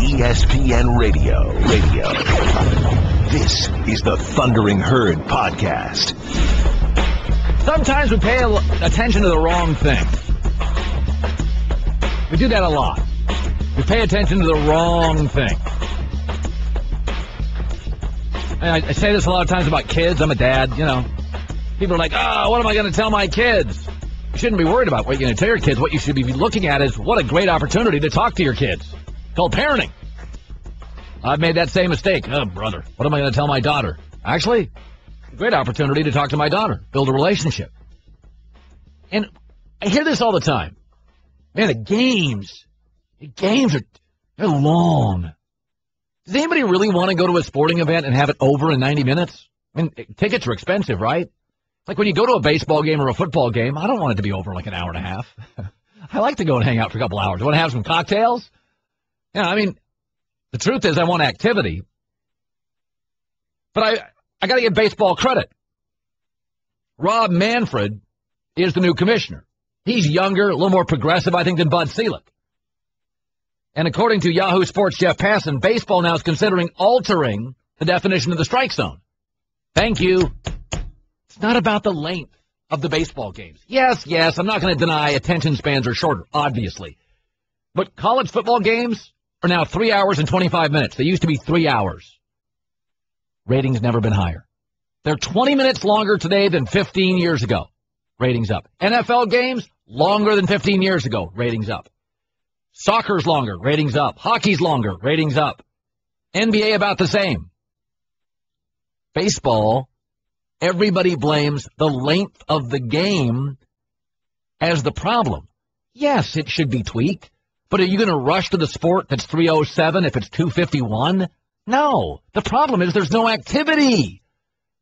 ESPN Radio. This is the Thundering Herd Podcast. Sometimes we pay attention to the wrong thing. We do that a lot. We pay attention to the wrong thing. And I say this a lot of times about kids. I'm a dad, you know. People are like, what am I going to tell my kids? You shouldn't be worried about what you're going to tell your kids. What you should be looking at is what a great opportunity to talk to your kids. It's called parenting. I've made that same mistake. Oh, brother, what am I going to tell my daughter? Actually, great opportunity to talk to my daughter, build a relationship. And I hear this all the time. Man, the games they're long. Does anybody really want to go to a sporting event and have it over in 90 minutes? I mean, tickets are expensive, right? Like when you go to a baseball game or a football game, I don't want it to be over in like an hour and a half. I like to go and hang out for a couple hours. I want to have some cocktails. Yeah, I mean, the truth is I want activity. But I got to give baseball credit. Rob Manfred is the new commissioner. He's younger, a little more progressive, I think, than Bud Selig. And according to Yahoo Sports' Jeff Passan, baseball now is considering altering the definition of the strike zone. Thank you. It's not about the length of the baseball games. Yes, I'm not going to deny attention spans are shorter, obviously. But college football games are now 3 hours and 25 minutes. They used to be 3 hours. Ratings never been higher. They're 20 minutes longer today than 15 years ago. Ratings up. NFL games, longer than 15 years ago. Ratings up. Soccer's longer. Ratings up. Hockey's longer. Ratings up. NBA about the same. Baseball, everybody blames the length of the game as the problem. Yes, it should be tweaked. But are you going to rush to the sport that's 3:07 if it's 2:51? No. The problem is there's no activity.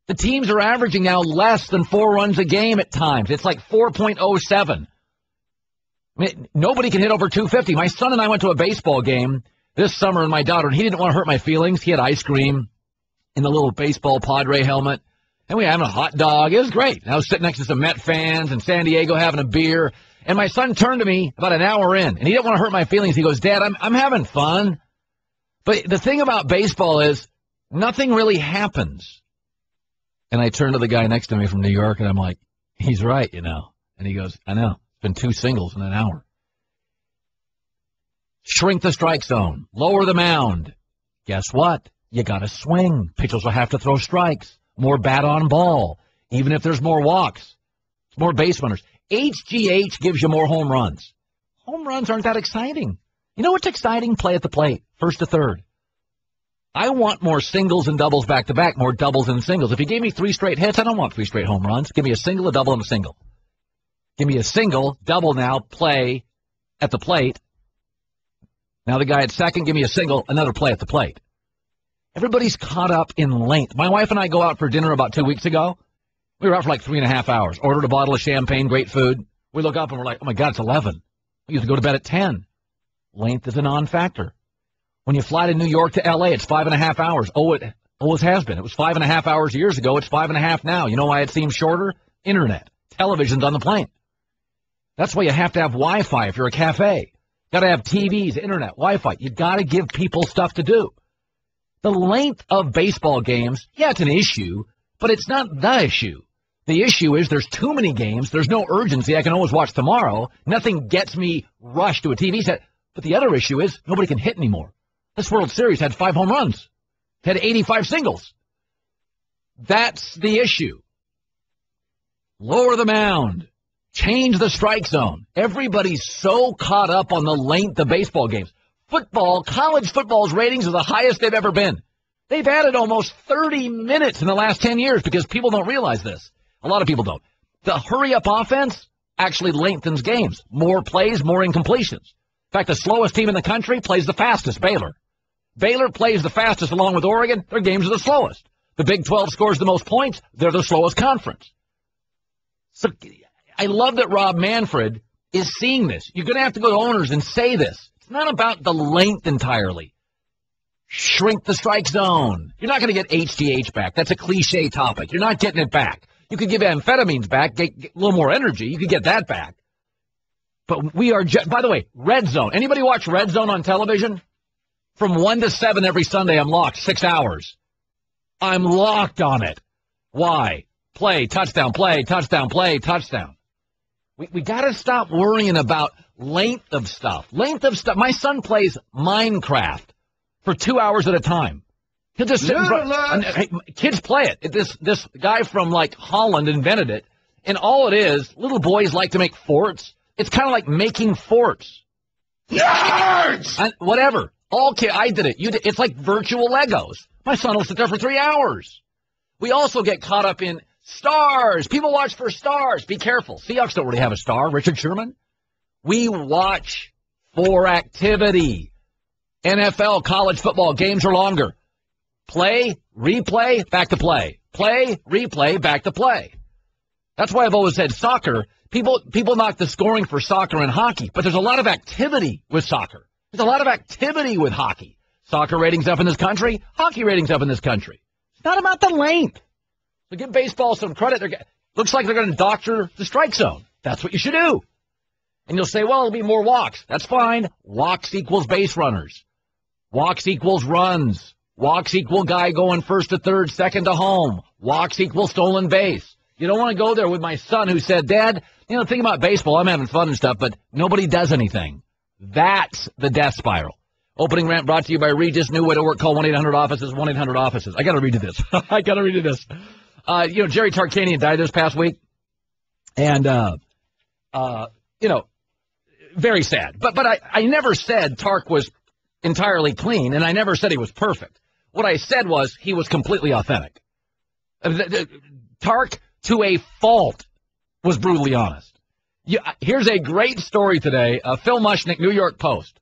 The teams are averaging now less than 4 runs a game at times. It's like 4.07. I mean, nobody can hit over 250. My son and I went to a baseball game this summer with my daughter, and he didn't want to hurt my feelings. He had ice cream in the little baseball Padre helmet, and we were having a hot dog. It was great. And I was sitting next to some Met fans in San Diego having a beer, and my son turned to me about an hour in, and he didn't want to hurt my feelings. He goes, Dad, I'm having fun. But the thing about baseball is nothing really happens. And I turned to the guy next to me from New York, and I'm like, he's right, you know. And he goes, I know. It's been 2 singles in an hour. Shrink the strike zone. Lower the mound. Guess what? You got to swing. Pitchers will have to throw strikes. More bat on ball. Even if there's more walks. More base runners. HGH gives you more home runs. Home runs aren't that exciting. You know what's exciting? Play at the plate. First to third. I want more singles and doubles back-to-back, more doubles and singles. If you gave me 3 straight hits, I don't want 3 straight home runs. Give me a single, a double, and a single. Give me a single, double now, play at the plate. Now the guy at second, give me a single, another play at the plate. Everybody's caught up in length. My wife and I go out for dinner about 2 weeks ago. We were out for like 3.5 hours. Ordered a bottle of champagne, great food. We look up and we're like, oh my God, it's 11. We used to go to bed at 10. Length is a non-factor. When you fly to New York to L.A., it's 5.5 hours. It always has been. It was 5.5 hours years ago. It's 5.5 now. You know why it seems shorter? Internet. Television's on the plane. That's why you have to have Wi-Fi if you're a cafe. Got to have TVs, internet, Wi-Fi. You got to give people stuff to do. The length of baseball games, yeah, it's an issue, but it's not the issue. The issue is there's too many games. There's no urgency. I can always watch tomorrow. Nothing gets me rushed to a TV set. But the other issue is nobody can hit anymore. This World Series had 5 home runs. Had 85 singles. That's the issue. Lower the mound. Change the strike zone. Everybody's so caught up on the length of baseball games. Football, college football's ratings are the highest they've ever been. They've added almost 30 minutes in the last 10 years because people don't realize this. A lot of people don't. The hurry-up offense actually lengthens games. More plays, more incompletions. In fact, the slowest team in the country plays the fastest, Baylor. Baylor plays the fastest along with Oregon. Their games are the slowest. The Big 12 scores the most points. They're the slowest conference. So I love that Rob Manfred is seeing this. You're going to have to go to owners and say this. It's not about the length entirely. Shrink the strike zone. You're not going to get HGH back. That's a cliche topic. You're not getting it back. You could give amphetamines back, get a little more energy. You could get that back. But we are by the way, Red Zone. Anybody watch Red Zone on television? From 1 to 7 every Sunday, I'm locked 6 hours. I'm locked on it. Why? Play, touchdown, play, touchdown, play, touchdown. We got to stop worrying about length of stuff. My son plays Minecraft for 2 hours at a time. He'll just sit in front. Kids play it. This guy from like Holland invented it, and all it is, little boys like to make forts. It's kind of like making forts. Nerds! Whatever. I did it. You did. It's like virtual Legos. My son will sit there for 3 hours. We also get caught up in stars. People watch for stars. Be careful. Seahawks don't really have a star. Richard Sherman. We watch for activity. NFL, college football, games are longer. Play, replay, back to play. Play, replay, back to play. That's why I've always said soccer. People knock the scoring for soccer and hockey, but there's a lot of activity with soccer. There's a lot of activity with hockey. Soccer ratings up in this country, hockey ratings up in this country. It's not about the length. So give baseball some credit. Looks like they're going to doctor the strike zone. That's what you should do. And you'll say, well, it'll be more walks. That's fine. Walks equals base runners. Walks equals runs. Walks equal guy going first to third, second to home. Walks equals stolen base. You don't want to go there with my son who said, Dad, think about baseball. I'm having fun and stuff, but nobody does anything. That's the death spiral. Opening rant brought to you by Regis. New way to work. Call 1-800-OFFICES, 1-800-OFFICES. I got to read you this. Jerry Tarkanian died this past week. And, very sad. But I never said Tark was entirely clean, and I never said he was perfect. What I said was he was completely authentic. Tark, to a fault, was brutally honest. Here's a great story today. Phil Mushnick, New York Post,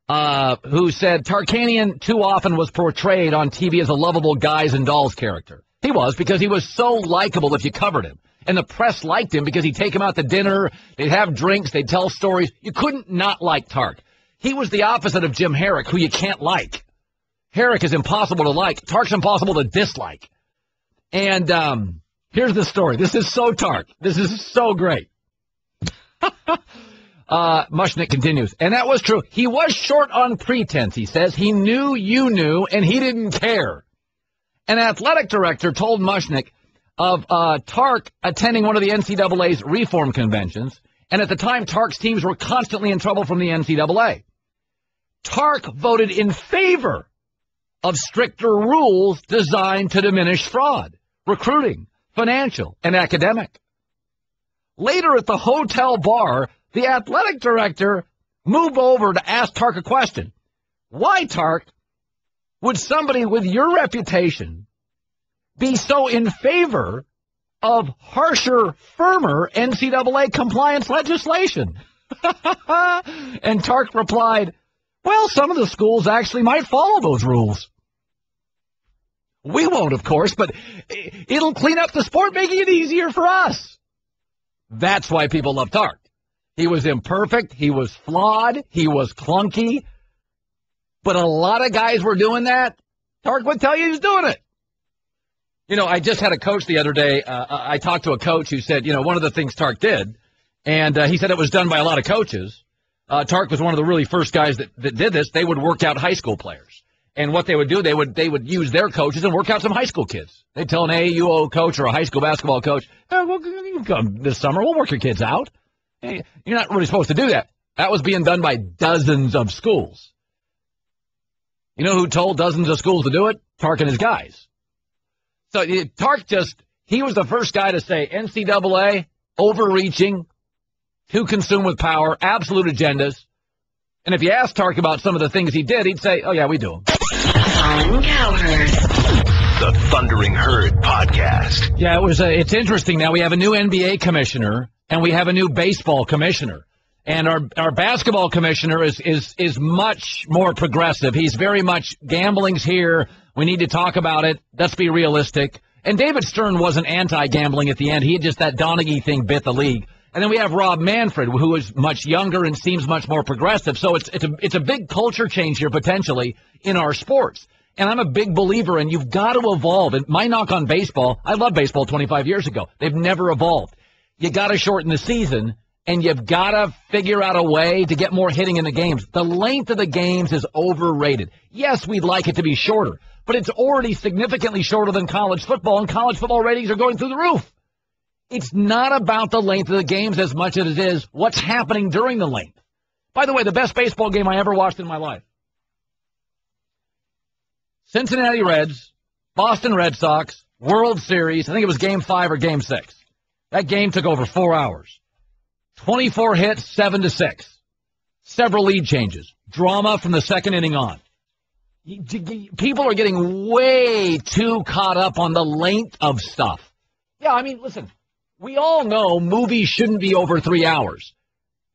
who said Tarkanian too often was portrayed on TV as a lovable guys and dolls character. He was, because he was so likable if you covered him. And the press liked him because he'd take him out to dinner, they'd have drinks, they'd tell stories. You couldn't not like Tark. He was the opposite of Jim Herrick, who you can't like. Herrick is impossible to like. Tark's impossible to dislike. And here's the story. This is so Tark. This is so great. Mushnick continues. And that was true. He was short on pretense, he says. He knew you knew, and he didn't care. An athletic director told Mushnick of Tark attending one of the NCAA's reform conventions, and at the time, Tark's teams were constantly in trouble from the NCAA. Tark voted in favor of stricter rules designed to diminish fraud, recruiting, financial, and academic. Later at the hotel bar, the athletic director moved over to ask Tark a question. Why, Tark, would somebody with your reputation be so in favor of harsher, firmer NCAA compliance legislation? And Tark replied, well, some of the schools actually might follow those rules. We won't, of course, but it'll clean up the sport, making it easier for us. That's why people love Tark. He was imperfect, he was flawed, he was clunky, but a lot of guys were doing that. Tark would tell you he's doing it. I just had a coach the other day. I talked to a coach who said, one of the things Tark did, and he said it was done by a lot of coaches. Tark was one of the really first guys that did this. They would work out high school players. And what they would do, they would use their coaches and work out some high school kids. They'd tell an AAUO coach or a high school basketball coach, well, you can come this summer. We'll work your kids out. Hey, you're not really supposed to do that. That was being done by dozens of schools. You know who told dozens of schools to do it? Tark and his guys. So Tark he was the first guy to say NCAA, overreaching, too consumed with power, absolute agendas. And if you ask Tark about some of the things he did, he'd say, oh, yeah, we do them. Colin Cowherd. The Thundering Herd Podcast. Yeah, it's interesting now. We have a new NBA commissioner, and we have a new baseball commissioner. And our basketball commissioner is much more progressive. He's very much gambling's here. We need to talk about it. Let's be realistic. And David Stern wasn't anti-gambling at the end. He had just that Donaghy thing bit the league. And then we have Rob Manfred, who is much younger and seems much more progressive. So it's a big culture change here potentially in our sports. And I'm a big believer in you've got to evolve. And my knock on baseball, I loved baseball 25 years ago. They've never evolved. You got to shorten the season. and you've got to figure out a way to get more hitting in the games. The length of the games is overrated. Yes, we'd like it to be shorter, but it's already significantly shorter than college football, and college football ratings are going through the roof. It's not about the length of the games as much as it is what's happening during the length. By the way, the best baseball game I ever watched in my life. Cincinnati Reds, Boston Red Sox, World Series. I think it was Game 5 or Game 6. That game took over 4 hours. 24 hits, 7-6. Several lead changes. Drama from the second inning on. People are getting way too caught up on the length of stuff. Yeah, I mean, listen, we all know movies shouldn't be over 3 hours.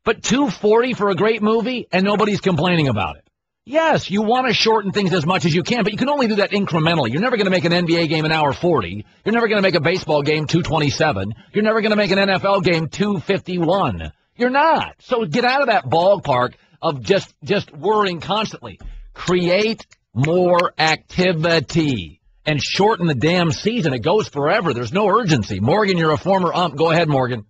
But 2:40 for a great movie, and nobody's complaining about it. Yes, you want to shorten things as much as you can, but you can only do that incrementally. You're never going to make an NBA game 1:40. You're never going to make a baseball game 2:27. You're never going to make an NFL game 2:51. You're not. So get out of that ballpark of just worrying constantly. Create more activity and shorten the damn season. It goes forever. There's no urgency. Morgan, you're a former ump. Go ahead, Morgan.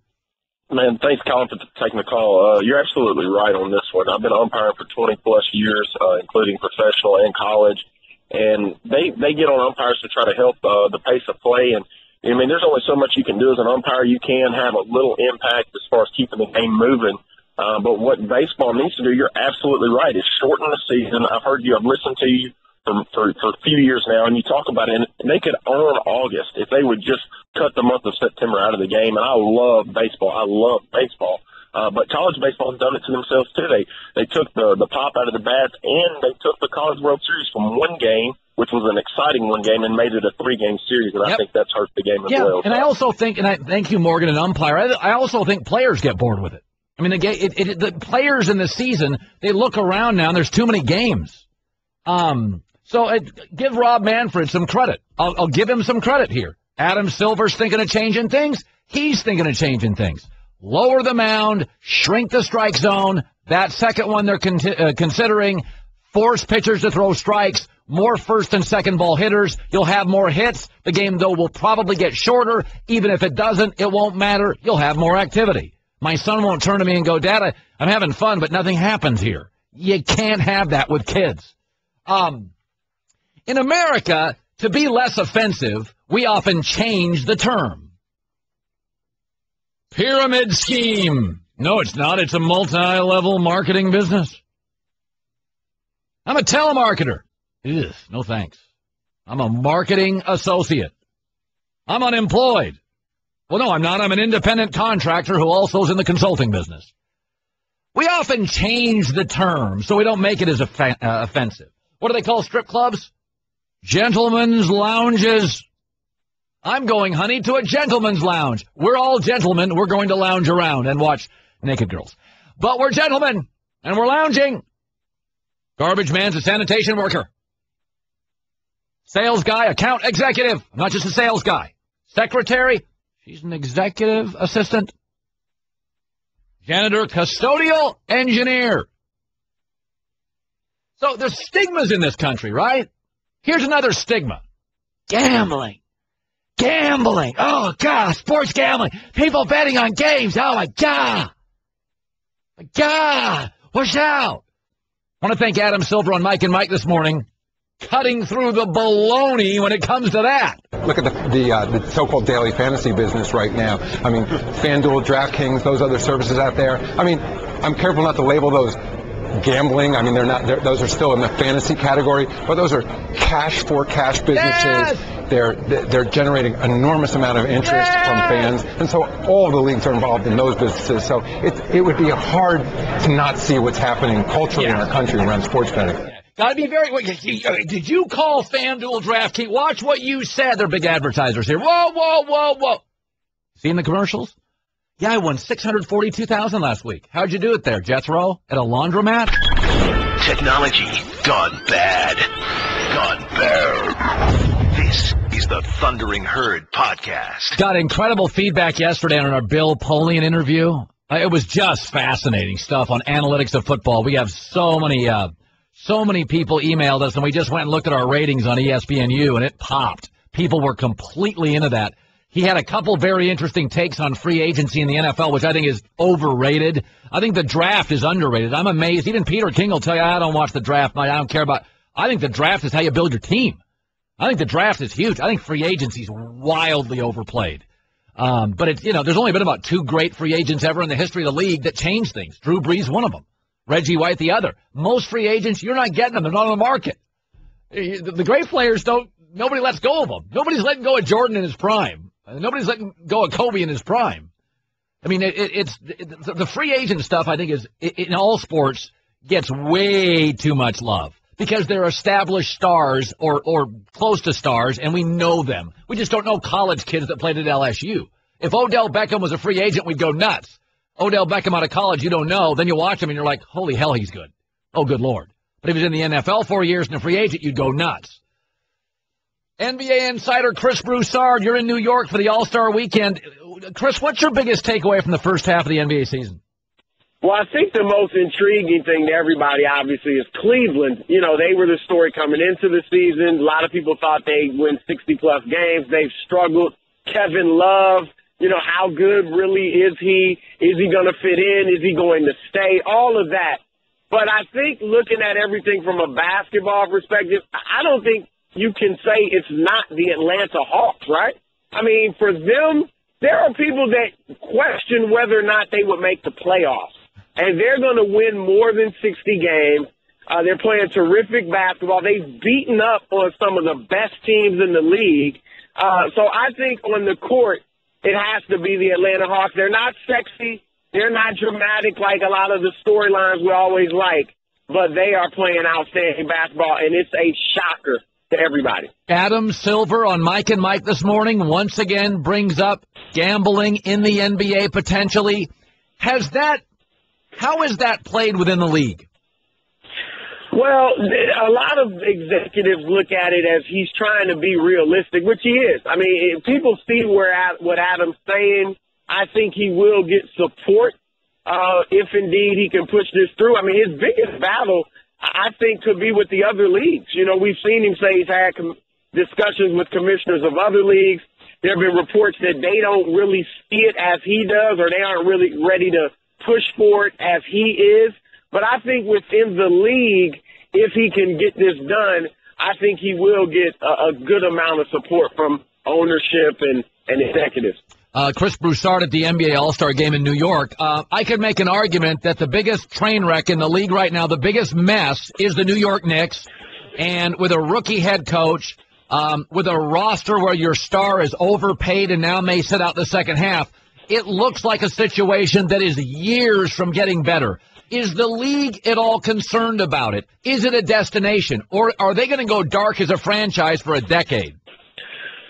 Man, thanks, Colin, for taking the call. You're absolutely right on this one. I've been umpiring for 20-plus years, including professional and college, and they get on umpires to try to help the pace of play. And, I mean, there's only so much you can do as an umpire. You can have a little impact as far as keeping the game moving. But what baseball needs to do, you're absolutely right, is shorten the season. I've heard you. I've listened to you for a few years now, and you talk about it, and they could earn August if they would just cut the month of September out of the game. And I love baseball. But college baseball has done it to themselves, too. They took the pop out of the bats, and they took the College World Series from one game, which was an exciting one game, and made it a 3-game series, and I think that's hurt the game as well. And I also think, and I thank you, Morgan, an umpire, I also think players get bored with it. I mean, the players in the season, they look around now, and there's too many games. So give Rob Manfred some credit. I'll give him some credit here. Adam Silver's thinking of changing things. He's thinking of changing things. Lower the mound, shrink the strike zone. That second one they're considering. Force pitchers to throw strikes. More first and second ball hitters. You'll have more hits. The game, though, will probably get shorter. Even if it doesn't, it won't matter. You'll have more activity. My son won't turn to me and go, Dad, I'm having fun, but nothing happens here. You can't have that with kids. In America, to be less offensive, we often change the term. Pyramid scheme. No, it's not. It's a multi-level marketing business. I'm a telemarketer. Ugh, no thanks. I'm a marketing associate. I'm unemployed. Well, no, I'm not. I'm an independent contractor who also is in the consulting business. We often change the term so we don't make it as offensive. What do they call strip clubs? Gentlemen's lounges. I'm going, honey, to a gentleman's lounge. We're all gentlemen. We're going to lounge around and watch naked girls. But we're gentlemen, and we're lounging. Garbage man's a sanitation worker. Sales guy, account executive. I'm not just a sales guy. Secretary, she's an executive assistant. Janitor, custodial, engineer. So there's stigmas in this country, right? Here's another stigma. Gambling. Gambling. Oh, God, sports gambling. People betting on games. Oh, my God. My God. Watch out. I want to thank Adam Silver on Mike and Mike this morning, cutting through the baloney when it comes to that. Look at the so-called daily fantasy business right now. I mean, FanDuel, DraftKings, those other services out there. I mean, I'm careful not to label those gambling. I mean, they're not. Those are still in the fantasy category, but those are cash-for-cash businesses. Yes! They're generating an enormous amount of interest from fans, and so all the leagues are involved in those businesses. So it would be hard to not see what's happening culturally in our country around sports betting. Got to be very. Did you call FanDuel DraftKings? Watch what you said. They're big advertisers here. Whoa, whoa, whoa, whoa. Seen the commercials? Yeah, I won $642,000 last week. How'd you do it there, Jethro? At a laundromat? Technology gone bad. Gone bad. This is the Thundering Herd podcast. Got incredible feedback yesterday on our Bill Polian interview. It was just fascinating stuff on analytics of football. We have so many people emailed us, and we just went and looked at our ratings on ESPNU, and it popped. People were completely into that. He had a couple very interesting takes on free agency in the NFL, which I think is overrated. I think the draft is underrated. I'm amazed. Even Peter King will tell you, I don't watch the draft. I don't care about. I think the draft is how you build your team. I think the draft is huge. I think free agency is wildly overplayed. But it's, there's only been about 2 great free agents ever in the history of the league that changed things. Drew Brees, one of them. Reggie White, the other. Most free agents, you're not getting them. They're not on the market. The great players nobody lets go of them. Nobody's letting go of Jordan in his prime. Nobody's letting go of Kobe in his prime. I mean, it's the free agent stuff, I think, is in all sports gets way too much love because they're established stars or close to stars, and we know them. We just don't know college kids that played at LSU. If Odell Beckham was a free agent, we'd go nuts. Odell Beckham out of college, you don't know. Then you watch him, and you're like, holy hell, he's good. Oh, good Lord. But if he's in the NFL 4 years and a free agent, you'd go nuts. NBA insider Chris Broussard, you're in New York for the All-Star Weekend. Chris, what's your biggest takeaway from the first half of the NBA season? Well, I think the most intriguing thing to everybody, obviously, is Cleveland. They were the story coming into the season. A lot of people thought they'd win 60-plus games. They've struggled. Kevin Love, how good really is he? Is he going to fit in? Is he going to stay? All of that. But I think looking at everything from a basketball perspective, I don't think you can say it's not the Atlanta Hawks, right? I mean, for them, there are people that question whether or not they would make the playoffs. And they're going to win more than 60 games. They're playing terrific basketball. They've beaten up on some of the best teams in the league. So I think on the court, it has to be the Atlanta Hawks. They're not sexy. They're not dramatic like a lot of the storylines we always like. But they are playing outstanding basketball, and it's a shocker to everybody. Adam Silver on Mike and Mike this morning once again brings up gambling in the NBA potentially. How is that played within the league? Well, a lot of executives look at it as he's trying to be realistic, which he is. I mean, if people see what Adam's saying, I think he will get support if indeed he can push this through. I mean, his biggest battle, I think, could be with the other leagues. We've seen him say he's had discussions with commissioners of other leagues. There have been reports that they don't really see it as he does, or they aren't really ready to push for it as he is. But I think within the league, if he can get this done, I think he will get a good amount of support from ownership and executives. Chris Broussard at the NBA All-Star Game in New York. I could make an argument that the biggest train wreck in the league right now, the biggest mess, is the New York Knicks. And with a rookie head coach, with a roster where your star is overpaid and now may sit out the second half, it looks like a situation that is years from getting better. Is the league at all concerned about it? Is it a destination? Or are they going to go dark as a franchise for a decade?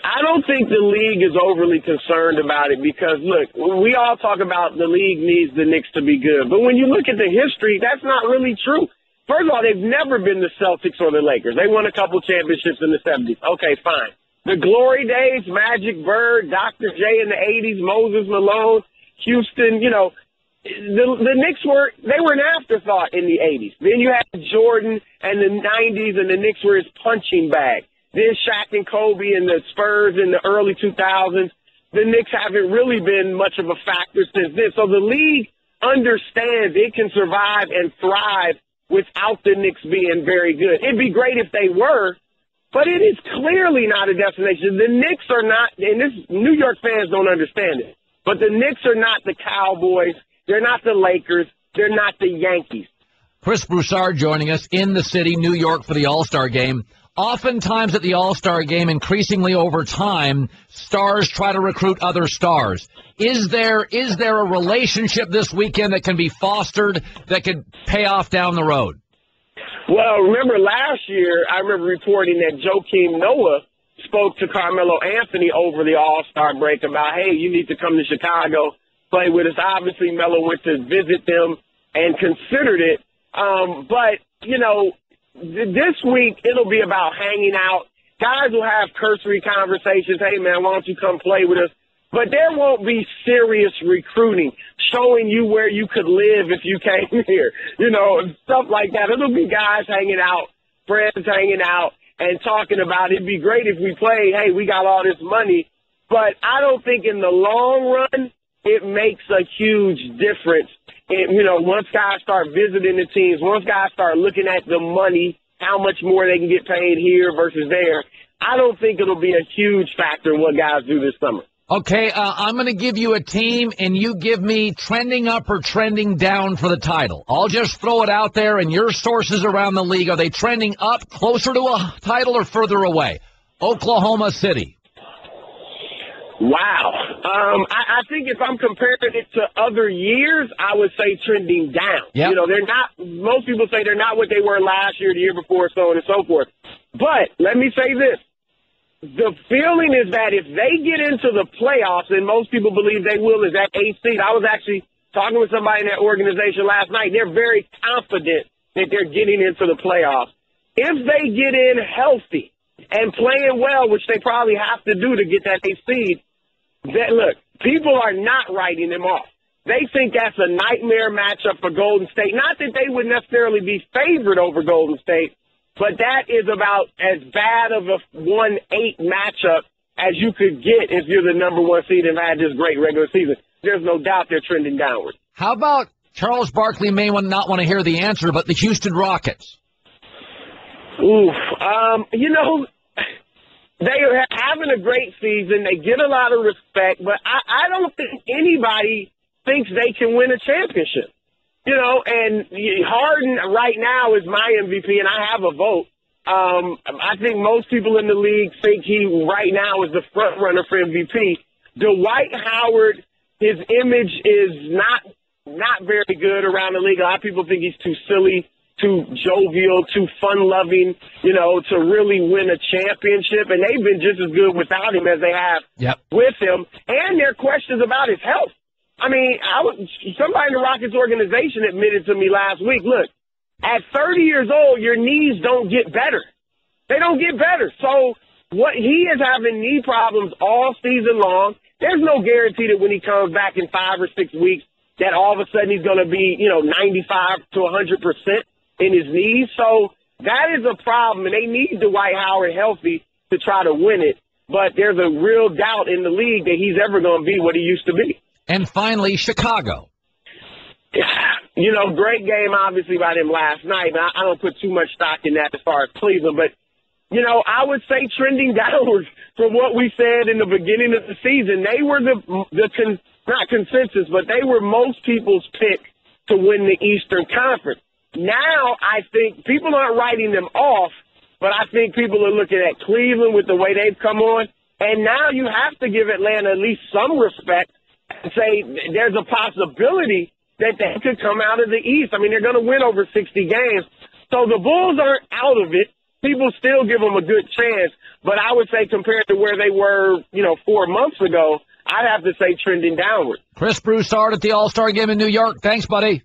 I don't think the league is overly concerned about it because, look, we all talk about the league needs the Knicks to be good. But when you look at the history, that's not really true. First of all, they've never been the Celtics or the Lakers. They won a couple championships in the 70s. Okay, fine. The glory days, Magic, Bird, Dr. J in the 80s, Moses Malone, Houston, the Knicks were an afterthought in the 80s. Then you had Jordan and the 90s, and the Knicks were his punching bag. Then Shaq and Kobe and the Spurs in the early 2000s. The Knicks haven't really been much of a factor since then. So the league understands it can survive and thrive without the Knicks being very good. It'd be great if they were, but it is clearly not a destination. The Knicks are not, and this New York fans don't understand it, but the Knicks are not the Cowboys. They're not the Lakers. They're not the Yankees. Chris Broussard joining us in the city, New York, for the All-Star Game. Oftentimes at the All-Star Game, increasingly over time, stars try to recruit other stars. Is there a relationship this weekend that can be fostered that could pay off down the road? Well, remember last year, I remember reporting that Joakim Noah spoke to Carmelo Anthony over the All-Star break about, hey, you need to come to Chicago, play with us. Obviously, Melo went to visit them and considered it. But, this week it'll be about hanging out. Guys will have cursory conversations. Hey, man, why don't you come play with us? But there won't be serious recruiting, showing you where you could live if you came here, stuff like that. It'll be guys hanging out, friends hanging out, and talking about it'd be great if we played. Hey, we got all this money. But I don't think in the long run it makes a huge difference. And, once guys start visiting the teams, once guys start looking at the money, how much more they can get paid here versus there, I don't think it'll be a huge factor in what guys do this summer. Okay, I'm going to give you a team, and you give me trending up or trending down for the title. I'll just throw it out there, and your sources around the league, are they trending up, closer to a title, or further away? Oklahoma City. Wow. I think if I'm comparing it to other years, I would say trending down. Yep. They're not, most people say they're not what they were last year, the year before, so on and so forth. But let me say this. The feeling is that if they get into the playoffs, and most people believe they will, is that 8th seed. I was actually talking with somebody in that organization last night. They're very confident that they're getting into the playoffs. If they get in healthy and playing well, which they probably have to do to get that 8th seed, look, people are not writing them off. They think that's a nightmare matchup for Golden State. Not that they would necessarily be favored over Golden State, but that is about as bad of a 1-8 matchup as you could get if you're the number 1 seed and had this great regular season. There's no doubt they're trending downward. How about Charles Barkley may not want to hear the answer, but the Houston Rockets? Oof. They are having a great season. They get a lot of respect, but I don't think anybody thinks they can win a championship. And Harden right now is my MVP, and I have a vote. I think most people in the league think he right now is the front runner for MVP. Dwight Howard, his image is not very good around the league. A lot of people think he's too silly, too jovial, too fun-loving, to really win a championship. And they've been just as good without him as they have with him. And there are questions about his health. I mean, somebody in the Rockets organization admitted to me last week, look, at 30 years old, your knees don't get better. They don't get better. So he is having knee problems all season long. There's no guarantee that when he comes back in 5 or 6 weeks that all of a sudden he's going to be, 95 to 100% in his knees. So that is a problem, and they need Dwight Howard healthy to try to win it. But there's a real doubt in the league that he's ever going to be what he used to be. And finally, Chicago. Great game, obviously, by them last night. I don't put too much stock in that as far as Cleveland. But, I would say trending downward from what we said in the beginning of the season. They were not consensus, but they were most people's pick to win the Eastern Conference. Now, I think people aren't writing them off, but I think people are looking at Cleveland with the way they've come on. And now you have to give Atlanta at least some respect and say there's a possibility that they could come out of the East. I mean, they're going to win over 60 games. So the Bulls aren't out of it. People still give them a good chance. But I would say compared to where they were, 4 months ago, I'd have to say trending downward. Chris Broussard at the All-Star Game in New York. Thanks, buddy.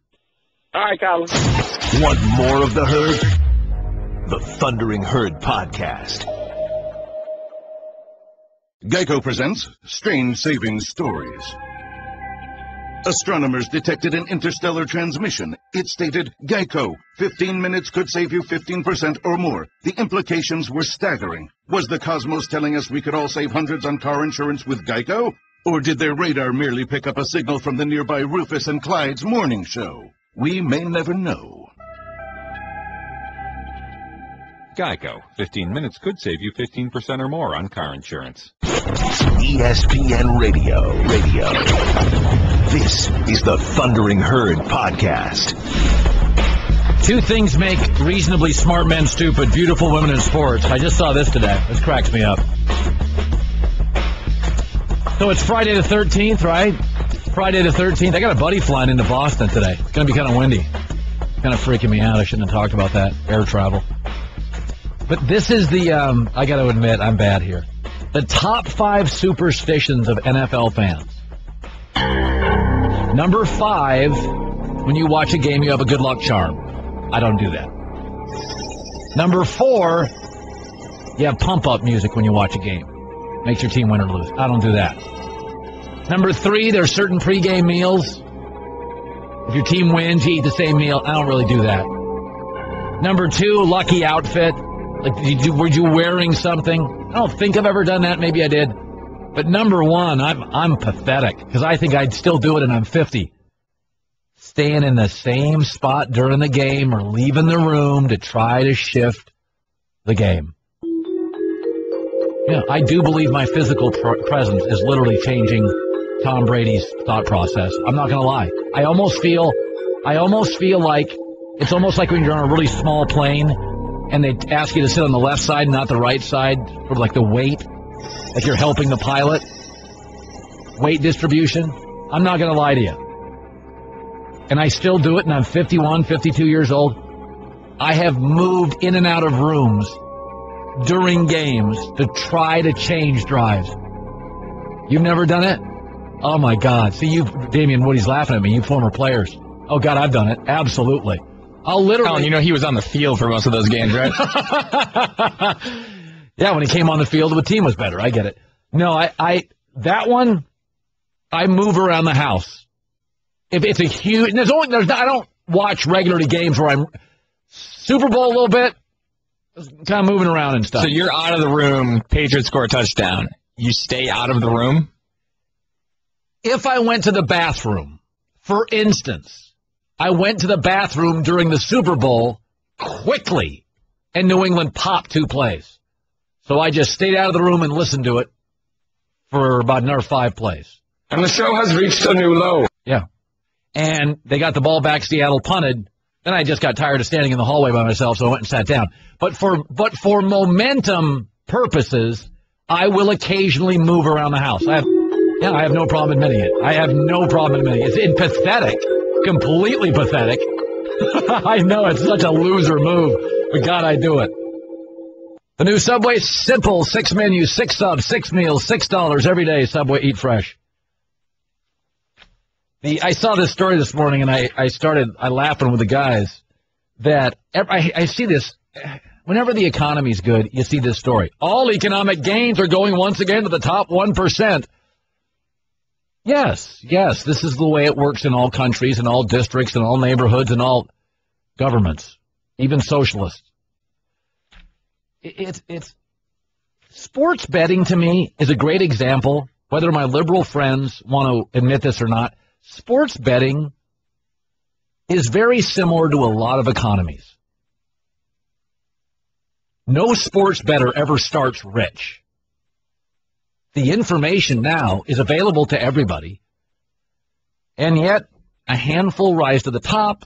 All right, Colin. Want more of the Herd? The Thundering Herd Podcast. Geico presents Strange Saving Stories. Astronomers detected an interstellar transmission. It stated, Geico, 15 minutes could save you 15% or more. The implications were staggering. Was the cosmos telling us we could all save hundreds on car insurance with Geico? Or did their radar merely pick up a signal from the nearby Rufus and Clyde's morning show? We may never know. Geico. 15 minutes could save you 15% or more on car insurance. ESPN Radio. This is the Thundering Herd Podcast. 2 things make reasonably smart men stupid: beautiful women in sports. I just saw this today. This cracks me up. So it's Friday the 13th, right? Friday the 13th. I got a buddy flying into Boston today. It's going to be kind of windy. Kind of freaking me out. I shouldn't have talked about that. Air travel. But this is the, I got to admit, I'm bad here. The top 5 superstitions of NFL fans. Number 5, when you watch a game, you have a good luck charm. I don't do that. Number 4, you have pump-up music when you watch a game. Makes your team win or lose. I don't do that. Number 3, there's certain pregame meals. If your team wins, you eat the same meal. I don't really do that. Number 2, lucky outfit. Like, were you wearing something? I don't think I've ever done that. Maybe I did. But number one, I'm pathetic because I think I'd still do it and I'm 50. Staying in the same spot during the game or leaving the room to try to shift the game. Yeah, I do believe my physical presence is literally changing Tom Brady's thought process. I'm not going to lie. I almost feel like it's almost like when you're on a really small plane and they ask you to sit on the left side, not the right side, sort of like the weight, like you're helping the pilot. Weight distribution. I'm not going to lie to you. And I still do it, and I'm 51, 52 years old. I have moved in and out of rooms during games to try to change drives. You've never done it? Oh, my God. See, Damian Woody's laughing at me. You former players. Oh, God, I've done it. Absolutely. I'll literally... Colin, you know he was on the field for most of those games, right? Yeah, when he came on the field, the team was better. I get it. No, that one, I move around the house. If it's a huge... I don't watch regularly games where I'm Super Bowl a little bit, kind of moving around and stuff. So you're out of the room, Patriots score a touchdown. You stay out of the room? If I went to the bathroom, for instance, I went to the bathroom during the Super Bowl quickly, and New England popped 2 plays. So I just stayed out of the room and listened to it for about another 5 plays. And the show has reached a new low. Yeah. And they got the ball back, Seattle punted. Then I just got tired of standing in the hallway by myself, so I went and sat down. But for momentum purposes, I will occasionally move around the house. I have no problem admitting it. I have no problem admitting it. It's pathetic, completely pathetic. I know it's such a loser move, but God, I do it. The new Subway, simple, 6 menus, 6 subs, 6 meals, $6 every day. Subway, eat fresh. I saw this story this morning, and I laughing with the guys that I see this. Whenever the economy's good, you see this story. All economic gains are going once again to the top 1%. Yes, this is the way it works in all countries, in all districts, in all neighborhoods, in all governments, even socialists. It's sports betting to me is a great example, whether my liberal friends want to admit this or not. Sports betting is very similar to a lot of economies. No sports bettor ever starts rich. The information now is available to everybody, and yet a handful rise to the top,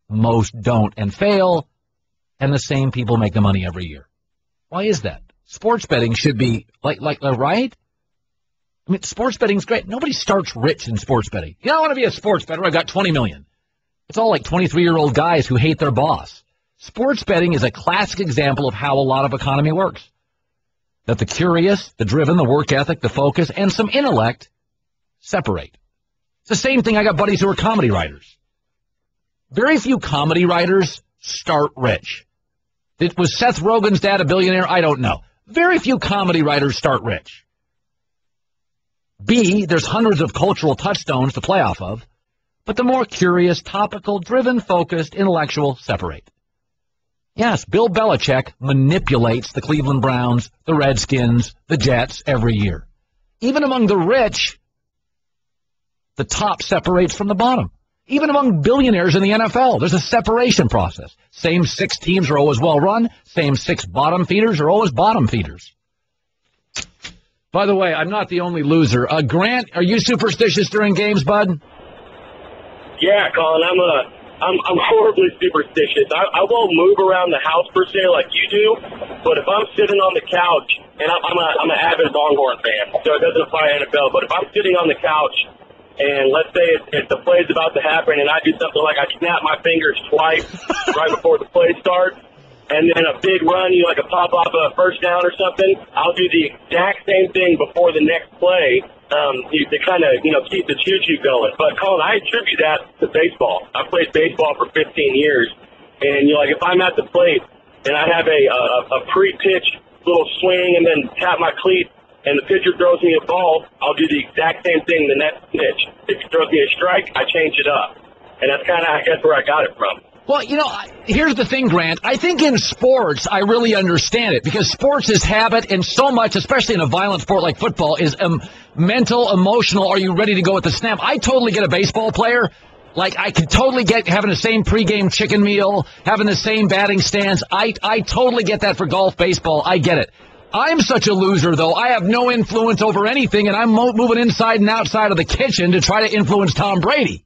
most don't and fail, and the same people make the money every year. Why is that? Sports betting should be like right? I mean, sports betting's great. Nobody starts rich in sports betting. You know, I want to be a sports bettor. I got $20 million. It's all like 23-year-old guys who hate their boss. Sports betting is a classic example of how a lot of economy works. That the curious, the driven, the work ethic, the focus, and some intellect separate. It's the same thing. I got buddies who are comedy writers. Very few comedy writers start rich. Was Seth Rogen's dad a billionaire? I don't know. Very few comedy writers start rich. B, there's hundreds of cultural touchstones to play off of, but the more curious, topical, driven, focused, intellectual separate. Yes, Bill Belichick manipulates the Cleveland Browns, the Redskins, the Jets every year. Even among the rich, the top separates from the bottom. Even among billionaires in the NFL, there's a separation process. Same 6 teams are always well run. Same 6 bottom feeders are always bottom feeders. By the way, I'm not the only loser. Grant, are you superstitious during games, bud? Yeah, Colin, I'm horribly superstitious. I won't move around the house per se like you do, but if I'm sitting on the couch, and I'm an avid Longhorn fan, so it doesn't apply to NFL, but if I'm sitting on the couch, and let's say if the play's about to happen, and I do something like I snap my fingers twice right before the play starts, and then a big run, like a pop off a first down or something, I'll do the exact same thing before the next play to kind of, keep the choo-choo going. But, Colin, I attribute that to baseball. I played baseball for 15 years, and, if I'm at the plate and I have a pre-pitch little swing and then tap my cleat and the pitcher throws me a ball, I'll do the exact same thing the next pitch. If he throws me a strike, I change it up. And that's kind of, I guess, where I got it from. Well, here's the thing, Grant. I think in sports, I really understand it because sports is habit, and so much, especially in a violent sport like football, is mental, emotional. Are you ready to go at the snap? I totally get a baseball player. Like, I could totally get having the same pregame chicken meal, having the same batting stance. I totally get that for golf, baseball. I get it. I'm such a loser, though. I have no influence over anything, and I'm moving inside and outside of the kitchen to try to influence Tom Brady.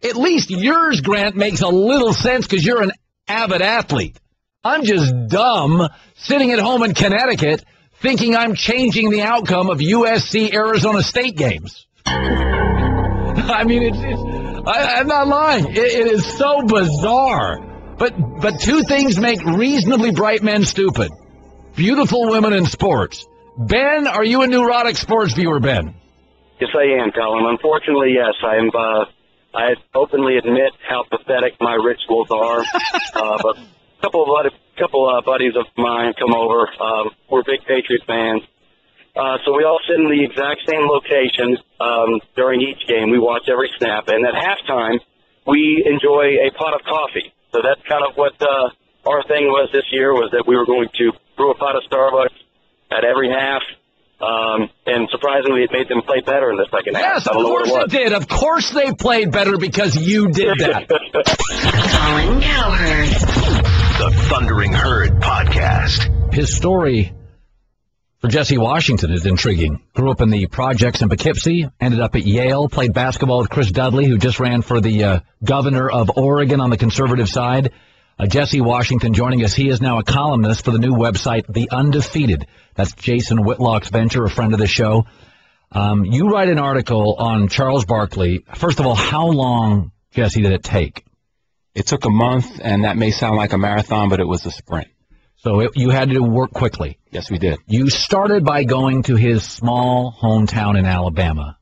At least yours, Grant, makes a little sense because you're an avid athlete. I'm just dumb sitting at home in Connecticut thinking I'm changing the outcome of USC-Arizona State games. I mean, I'm not lying. It is so bizarre. But two things make reasonably bright men stupid. Beautiful women in sports. Ben, are you a neurotic sports viewer, Ben? Yes, I am, Colin. Unfortunately, yes. I openly admit how pathetic my rituals are. But a couple of buddies of mine come over. We're big Patriot fans. So we all sit in the exact same location during each game. We watch every snap. And at halftime, we enjoy a pot of coffee. So that's kind of what our thing was this year, was that we were going to brew a pot of Starbucks at every half. And surprisingly, it made them play better in the second half. Yes, of course it did. Of course they played better because you did that. Colin Cowherd. The Thundering Herd Podcast. His story for Jesse Washington is intriguing. Grew up in the projects in Poughkeepsie, ended up at Yale, played basketball with Chris Dudley, who just ran for the governor of Oregon on the conservative side. Jesse Washington joining us. He is now a columnist for the new website, The Undefeated. That's Jason Whitlock's venture, a friend of the show. You write an article on Charles Barkley. First of all, how long, Jesse, did it take? It took a month, and that may sound like a marathon, but it was a sprint. So you had to work quickly. Yes, we did. You started by going to his small hometown in Alabama.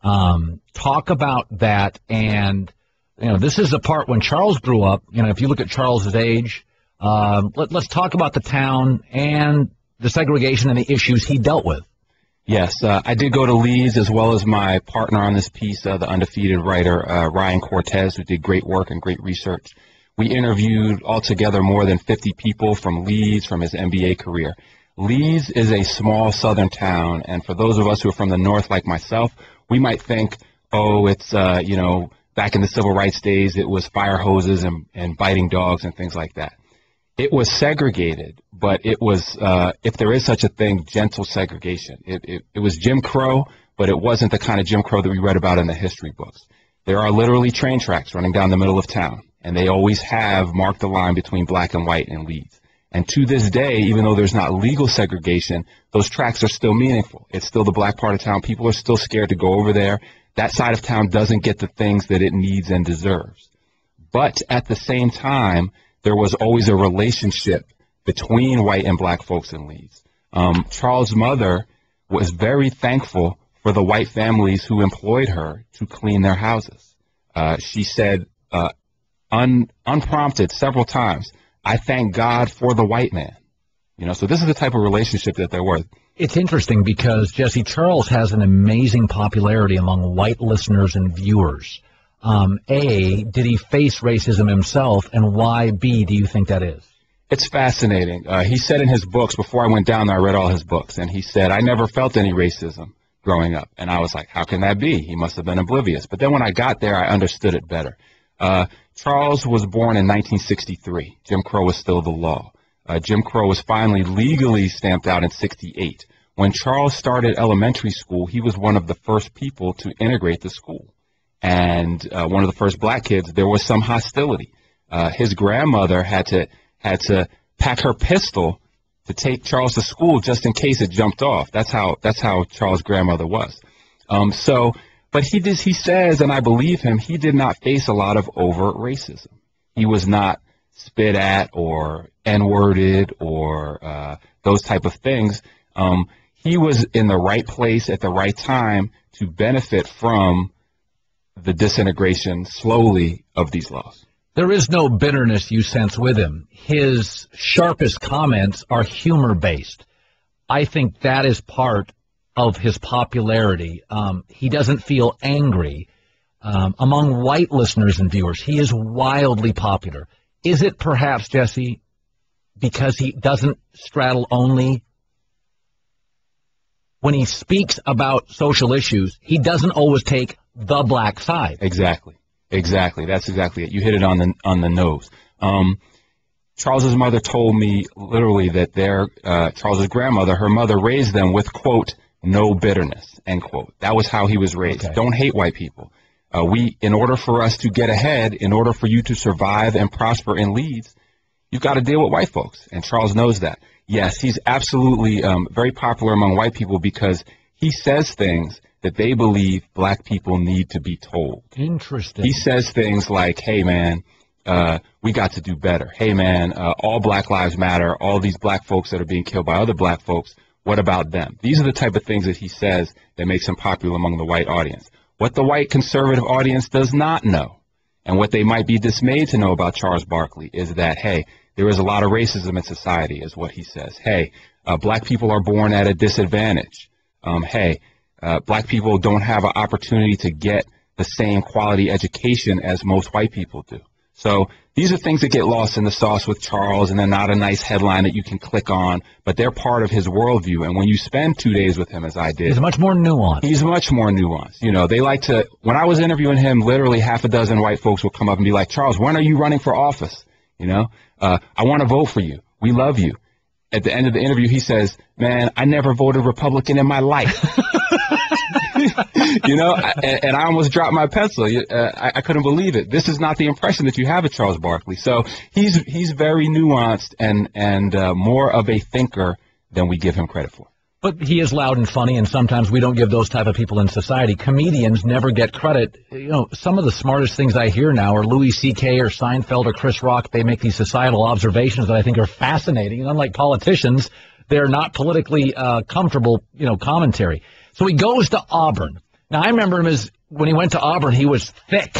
Talk about that, and this is the part when Charles grew up. If you look at Charles's age, let's talk about the town and the segregation and the issues he dealt with. Yes, I did go to Leeds, as well as my partner on this piece, the Undefeated writer, Ryan Cortez, who did great work and great research. We interviewed altogether more than 50 people from Leeds, from his NBA career. Leeds is a small southern town, and for those of us who are from the north like myself, we might think, it's, back in the civil rights days, it was fire hoses and biting dogs and things like that. It was segregated, but it was, if there is such a thing, gentle segregation. It was Jim Crow, but it wasn't the kind of Jim Crow that we read about in the history books. There are literally train tracks running down the middle of town, and they always have marked the line between black and white in Leeds. And to this day, even though there's not legal segregation, those tracks are still meaningful. It's still the black part of town. People are still scared to go over there. That side of town doesn't get the things that it needs and deserves. But at the same time, there was always a relationship between white and black folks in Leeds. Charles' mother was very thankful for the white families who employed her to clean their houses. She said, unprompted several times, "I thank God for the white man." So this is the type of relationship that there was. It's interesting because, Jesse, Charles has an amazing popularity among white listeners and viewers. A, did he face racism himself, and why, B, do you think that is? It's fascinating. He said in his books, before I went down there, I read all his books, and he said, "I never felt any racism growing up." And I was like, how can that be? He must have been oblivious. But then when I got there, I understood it better. Charles was born in 1963. Jim Crow was still the law. Jim Crow was finally legally stamped out in 1968. When Charles started elementary school, he was one of the first people to integrate the school. And one of the first black kids, there was some hostility. His grandmother had to pack her pistol to take Charles to school just in case it jumped off. That's how Charles' grandmother was. But he says, and I believe him, he did not face a lot of overt racism. He was not spit at or N-worded or those type of things. He was in the right place at the right time to benefit from the disintegration slowly of these laws. There is no bitterness you sense with him. His sharpest comments are humor-based. I think that is part of his popularity. He doesn't feel angry. Among white listeners and viewers, he is wildly popular. Is it perhaps, Jesse, because he doesn't straddle only when he speaks about social issues, he doesn't always take the black side? Exactly. That's exactly it. You hit it on the nose. Charles's mother told me literally that Charles's grandmother, her mother raised them with, quote, no bitterness, end quote. That was how he was raised. Okay. Don't hate white people. In order for us to get ahead, in order for you to survive and prosper in Leeds, you've got to deal with white folks. And Charles knows that. Yes, he's absolutely very popular among white people because he says things that they believe black people need to be told. Interesting. He says things like, hey, man, we got to do better. Hey, man, all black lives matter. All these black folks that are being killed by other black folks, what about them? These are the type of things that he says that makes him popular among the white audience. What the white conservative audience does not know, and what they might be dismayed to know about Charles Barkley, is that, hey, there is a lot of racism in society, is what he says. Hey, black people are born at a disadvantage. Black people don't have an opportunity to get the same quality education as most white people do. So these are things that get lost in the sauce with Charles, and they're not a nice headline that you can click on, but they're part of his worldview. And when you spend 2 days with him, as I did, he's much more nuanced. He's much more nuanced. You know, they like to, when I was interviewing him, literally half a dozen white folks would come up and be like, Charles, when are you running for office? You know, I want to vote for you. We love you. At the end of the interview, he says, man, I never voted Republican in my life. You know, and I almost dropped my pencil. I couldn't believe it. This is not the impression that you have of Charles Barkley. So he's very nuanced and more of a thinker than we give him credit for. But he is loud and funny, and sometimes we don't give those type of people in society. Comedians never get credit. You know, some of the smartest things I hear now are Louis C.K. or Seinfeld or Chris Rock. They make these societal observations that I think are fascinating. And unlike politicians, they're not politically comfortable, commentary. So he goes to Auburn. Now, I remember him when he went to Auburn, he was thick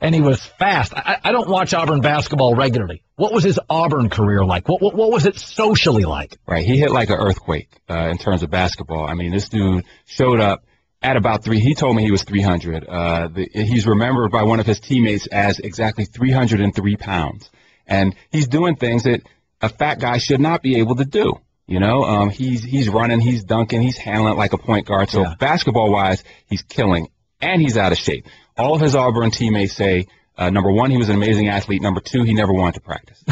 and he was fast. I don't watch Auburn basketball regularly. What was his Auburn career like? What was it socially like? Right. He hit like an earthquake in terms of basketball. I mean, this dude showed up at about he told me he was 300. He's remembered by one of his teammates as exactly 303 pounds. And he's doing things that a fat guy should not be able to do. You know, he's running, he's dunking, he's handling it like a point guard. So basketball-wise, he's killing, and he's out of shape. All of his Auburn teammates say, number one, he was an amazing athlete. Number two, he never wanted to practice.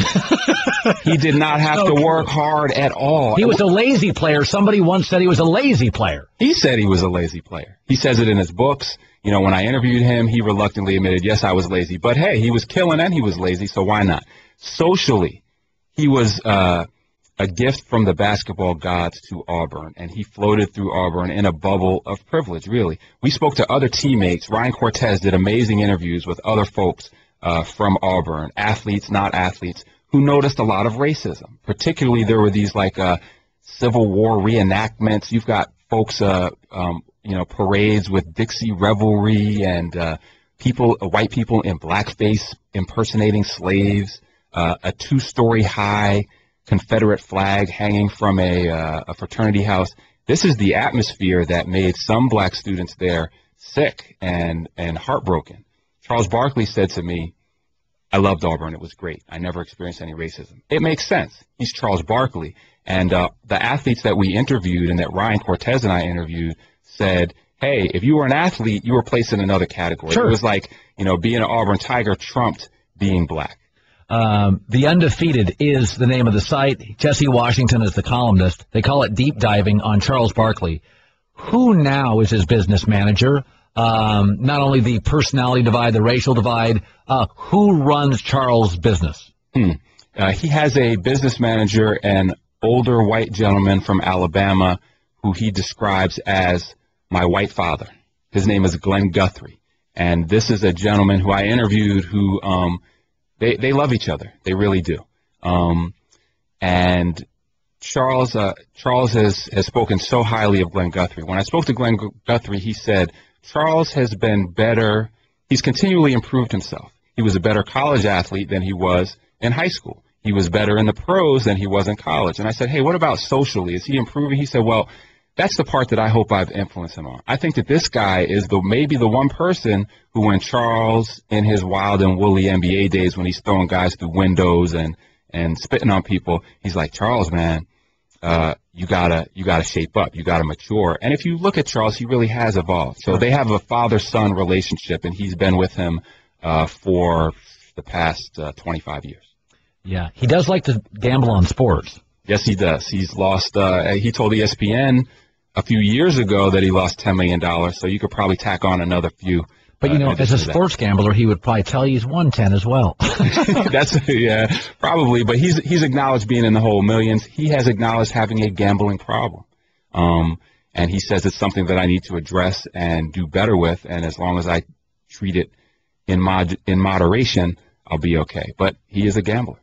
He did not have to work hard at all. He was a lazy player. Somebody once said he was a lazy player. He said he was a lazy player. He says it in his books. You know, when I interviewed him, he reluctantly admitted, yes, I was lazy. But, hey, he was killing and he was lazy, so why not? Socially, he was a gift from the basketball gods to Auburn, and he floated through Auburn in a bubble of privilege, really. We spoke to other teammates. Ryan Cortez did amazing interviews with other folks from Auburn, athletes, not athletes, who noticed a lot of racism. Particularly, there were these, Civil War reenactments. You've got folks, parades with Dixie revelry and white people in blackface impersonating slaves, a 2-story high Confederate flag hanging from a fraternity house. This is the atmosphere that made some black students there sick and heartbroken. Charles Barkley said to me, I loved Auburn. It was great. I never experienced any racism. It makes sense. He's Charles Barkley. And the athletes that we interviewed and that Ryan Cortez and I interviewed said, hey, if you were an athlete, you were placed in another category. Sure. It was like, being an Auburn Tiger trumped being black. The Undefeated is the name of the site. Jesse Washington is the columnist. They call it Deep Diving on Charles Barkley. Who now is his business manager? Not only the personality divide, the racial divide, who runs Charles' business? He has a business manager, an older white gentleman from Alabama, who he describes as my white father. His name is Glenn Guthrie. And this is a gentleman who I interviewed who They love each other. They really do. And Charles has spoken so highly of Glenn Guthrie. When I spoke to Glenn Guthrie, he said, Charles has been better. He's continually improved himself. He was a better college athlete than he was in high school. He was better in the pros than he was in college. And I said, hey, what about socially? Is he improving? He said, well, that's the part that I hope I've influenced him on. I think that this guy is maybe the one person who, when Charles, in his wild and woolly NBA days, when he's throwing guys through windows and spitting on people, he's like, Charles, man, you gotta shape up. You gotta mature. And if you look at Charles, he really has evolved. So they have a father-son relationship, and he's been with him for the past 25 years. Yeah, he does like to gamble on sports. Yes, he does. He's lost. He told ESPN a few years ago that he lost $10 million. So you could probably tack on another few. But, as a sports gambler, he would probably tell you he's won 10 as well. Probably. But he's acknowledged being in the whole millions. He has acknowledged having a gambling problem. And he says it's something that I need to address and do better with. And as long as I treat it in moderation, I'll be okay. But he is a gambler.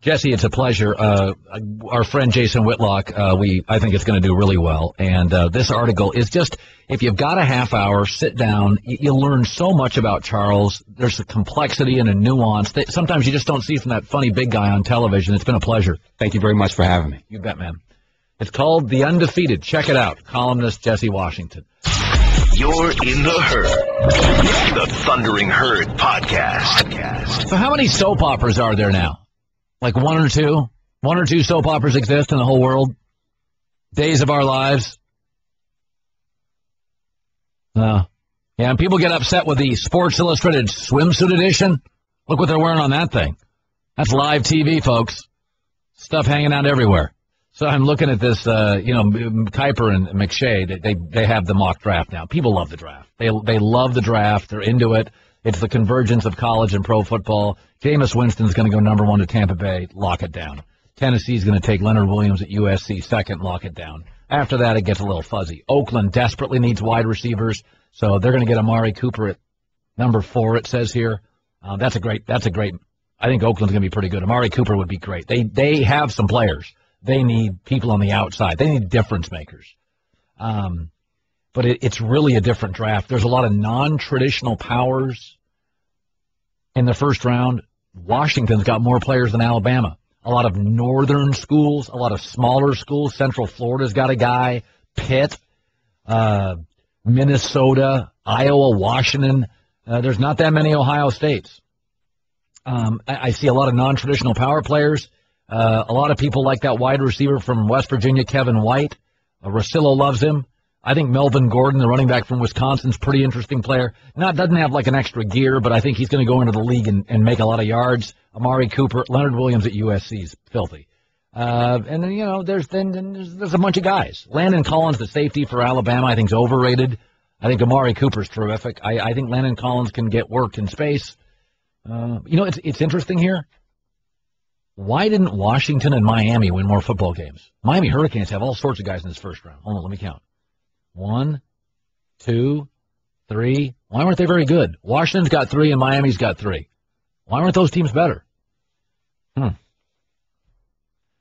Jesse, it's a pleasure. Our friend Jason Whitlock, I think it's going to do really well. And this article is just, if you've got a half hour, sit down. You'll learn so much about Charles. There's a complexity and a nuance that sometimes you just don't see from that funny big guy on television. It's been a pleasure. Thank you very much for having me. You bet, man. It's called The Undefeated. Check it out. Columnist Jesse Washington. You're in the Herd, the Thundering Herd podcast. So how many soap operas are there now? Like one or two? One or two soap operas exist in the whole world? Days of Our Lives? Yeah, and people get upset with the Sports Illustrated swimsuit edition. Look what they're wearing on that thing. That's live TV, folks. Stuff hanging out everywhere. So I'm looking at this, Kuiper and McShay, they have the mock draft now. People love the draft. They love the draft. They're into it. It's the convergence of college and pro football. Jameis Winston's going to go number 1 to Tampa Bay. Lock it down. Tennessee's going to take Leonard Williams at USC second. Lock it down. After that, it gets a little fuzzy. Oakland desperately needs wide receivers, so they're going to get Amari Cooper at number 4, it says here. That's a great. I think Oakland's going to be pretty good. Amari Cooper would be great. They have some players. They need people on the outside. They need difference makers. But it's really a different draft. There's a lot of non-traditional powers in the first round. Washington's got more players than Alabama. A lot of northern schools, a lot of smaller schools. Central Florida's got a guy. Pitt, Minnesota, Iowa, Washington. There's not that many Ohio States. I see a lot of non-traditional power players. A lot of people like that wide receiver from West Virginia, Kevin White. Rosillo loves him. I think Melvin Gordon, the running back from Wisconsin, is a pretty interesting player. Doesn't have like an extra gear, but I think he's going to go into the league and make a lot of yards. Amari Cooper, Leonard Williams at USC is filthy. And then, there's a bunch of guys. Landon Collins, the safety for Alabama, I think is overrated. I think Amari Cooper's terrific. I think Landon Collins can get worked in space. It's interesting here. Why didn't Washington and Miami win more football games? Miami Hurricanes have all sorts of guys in this first round. Hold on, let me count. 1, 2, 3. Why weren't they very good? Washington's got 3 and Miami's got 3. Why weren't those teams better?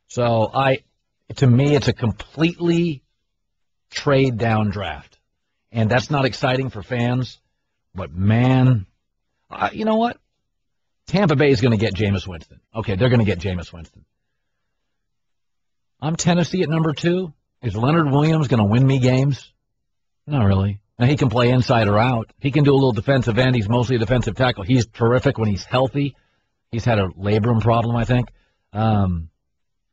So to me, it's a completely trade down draft. And that's not exciting for fans. But man, you know what? Tampa Bay is going to get Jameis Winston. Okay, they're going to get Jameis Winston. I'm Tennessee at number 2. Is Leonard Williams going to win me games? Not really. Now, he can play inside or out. He can do a little defensive end. He's mostly a defensive tackle. He's terrific when he's healthy. He's had a labrum problem, I think. Not